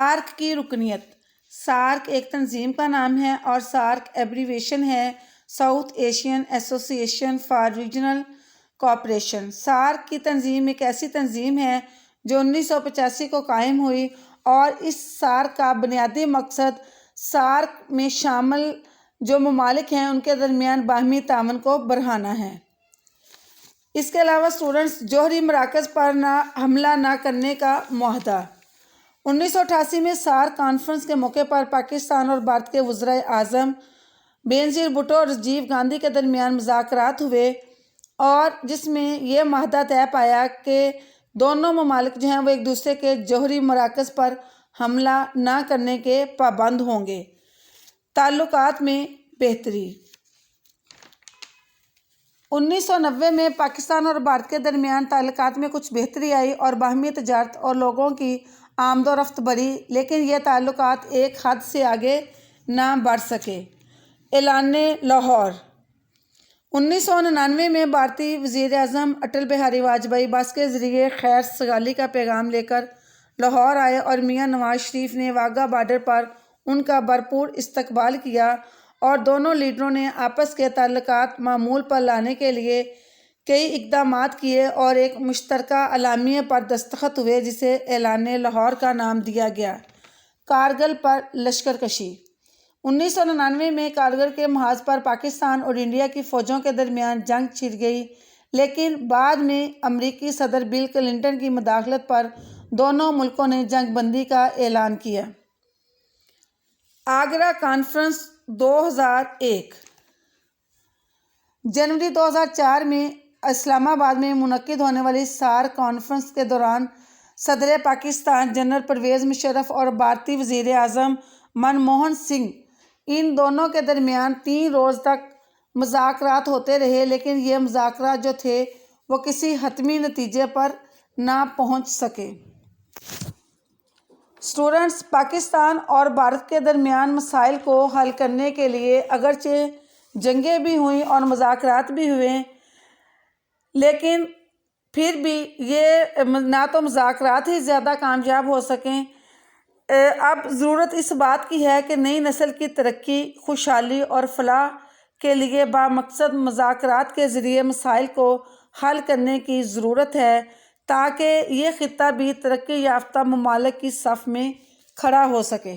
SAARC کی رکنیت۔ SAARC ایک تنظیم کا نام ہے اور سارک ایبریویشن ہے ساؤتھ ایشین ایسوسی ایشن فار ریجنل کوآپریشن۔ سارک کی تنظیم ایک ایسی تنظیم ہے جو 1985 کو قائم ہوئی اور اس سارک کا بنیادی مقصد سارک میں شامل جو ممالک ہیں ان کے درمیان باہمی تعاون کو بڑھانا ہے۔ اس کے علاوہ اسٹوڈنٹس جوہری مراکز پر حملہ نہ کرنے کا معاہدہ۔ 1988 میں سارک کانفرنس کے موقع پر پاکستان اور بھارت کے وزرائے اعظم بینظیر بھٹو اور راجیو گاندھی کے درمیان مذاکرات ہوئے اور جس میں یہ معاہدہ طے پایا کہ دونوں ممالک جو ہیں وہ ایک دوسرے کے جوہری مراکز پر حملہ نہ کرنے کے پابند ہوں گے۔ تعلقات میں بہتری۔ 1990 میں پاکستان اور بھارت کے درمیان تعلقات میں کچھ بہتری آئی اور باہمی تجارت اور لوگوں کی آمد و رفت بڑھی، لیکن یہ تعلقات ایک حد سے آگے نہ بڑھ سکے۔ اعلان لاہور۔ 1999 میں بھارتی وزیر اعظم اٹل بہاری واجپئی بس کے ذریعے خیر سگالی کا پیغام لے کر لاہور آئے اور میاں نواز شریف نے واہگہ بارڈر پر ان کا بھرپور استقبال کیا اور دونوں لیڈروں نے آپس کے تعلقات معمول پر لانے کے لیے کئی اقدامات کیے اور ایک مشترکہ اعلامیے پر دستخط ہوئے جسے اعلان لاہور کا نام دیا گیا۔ کارگل پر لشکر کشی۔ 1999 میں کارگل کے محاذ پر پاکستان اور انڈیا کی فوجوں کے درمیان جنگ چھڑ گئی، لیکن بعد میں امریکی صدر بل کلنٹن کی مداخلت پر دونوں ملکوں نے جنگ بندی کا اعلان کیا۔ آگرہ کانفرنس 2001۔ جنوری 2004 میں اسلام آباد میں منعقد ہونے والی سارک کانفرنس کے دوران صدر پاکستان جنرل پرویز مشرف اور بھارتی وزیر اعظم منموہن سنگھ ان دونوں کے درمیان 3 روز تک مذاکرات ہوتے رہے، لیکن یہ مذاکرات جو تھے وہ کسی حتمی نتیجے پر نہ پہنچ سکے۔ اسٹوڈنٹس، پاکستان اور بھارت کے درمیان مسائل کو حل کرنے کے لیے اگرچہ جنگیں بھی ہوئیں اور مذاکرات بھی ہوئے، لیکن پھر بھی یہ نہ تو مذاکرات ہی زیادہ کامیاب ہو سکیں۔ اب ضرورت اس بات کی ہے کہ نئی نسل کی ترقی، خوشحالی اور فلاح کے لیے بامقصد مذاکرات کے ذریعے مسائل کو حل کرنے کی ضرورت ہے تاکہ یہ خطہ بھی ترقی یافتہ ممالک کی صف میں کھڑا ہو سکے۔